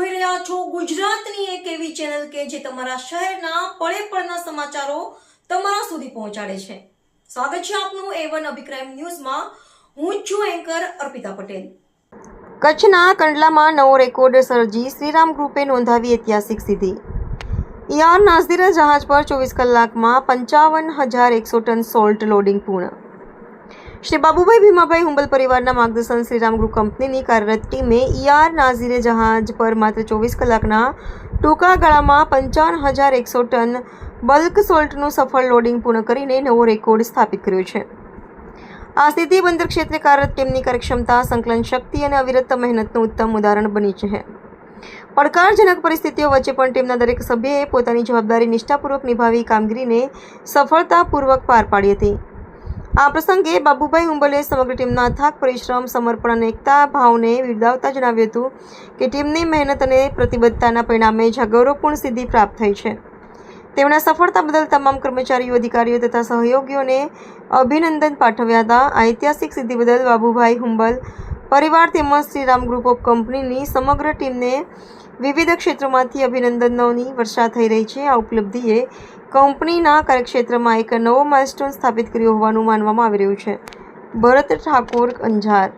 જોઈ રહ્યા છો ગુજરાતની એક એવી ચેનલ કે જે તમારા શહેરના પળે પળના સમાચારો તમારા સુધી પહોંચાડે છે। સ્વાગત છે આપનું A1 અભિક્રાઇમ ન્યૂઝમાં। હું છું એન્કર અર્પિતા પટેલ। કચ્છના કંડલામાં નવો રેકોર્ડ સર્જી શ્રીરામ ગ્રુપે નોંધાવી ઐતિહાસિક સિદ્ધિ। યાર નાઝીર જહાજ પર 24 કલાકમાં 55,100 ટન સોલ્ટ લોડિંગ પૂર્ણ। શ્રી બાબુભાઈ ભીમાભાઈ હુંબલ પરિવારના માર્ગદર્શન શ્રીરામ ગ્રુપ કંપનીની કાર્યરત ટીમે યાર નાઝીર જહાજ પર માત્ર 24 કલાકના ટૂંકા ગાળામાં 55,100 ટન બલ્ક સોલ્ટનું સફળ લોડિંગ પૂર્ણ કરીને નવો રેકોર્ડ સ્થાપિત કર્યો છે। આ સિદ્ધિ બંદર ક્ષેત્રે કાર્યરત ટીમની કાર્યક્ષમતા, સંકલન શક્તિ અને અવિરત મહેનતનું ઉત્તમ ઉદાહરણ બની છે। પડકારજનક પરિસ્થિતિઓ વચ્ચે પણ ટીમના દરેક સભ્યએ પોતાની જવાબદારી નિષ્ઠાપૂર્વક નિભાવી કામગીરીને સફળતાપૂર્વક પાર પાડી હતી। આ પ્રસંગે બાબુભાઈ હુંબલે સમગ્ર ટીમના અથાગ પરિશ્રમ, સમર્પણ અને એકતા ભાવને બિરદાવતા જણાવ્યું હતું કે ટીમની મહેનત અને પ્રતિબદ્ધતાના પરિણામે જ ગૌરવપૂર્ણ સિદ્ધિ પ્રાપ્ત થઈ છે। તેમના સફળતા બદલ તમામ કર્મચારીઓ, અધિકારીઓ તથા સહયોગીઓને અભિનંદન પાઠવ્યા હતા। આ ઐતિહાસિક સિદ્ધિ બદલ બાબુભાઈ હુંબલ પરિવાર તેમજ શ્રીરામ ગ્રુપ ઓફ કંપનીની સમગ્ર ટીમને વિવિધ ક્ષેત્રોમાંથી અભિનંદનોની વર્ષા થઈ રહી છે। આ ઉપલબ્ધિએ કંપનીના કાર્યક્ષેત્રમાં એક નવો માઇલસ્ટોન સ્થાપિત કર્યો હોવાનું માનવામાં આવી રહ્યું છે। ભરત ઠાકોર, અંજાર।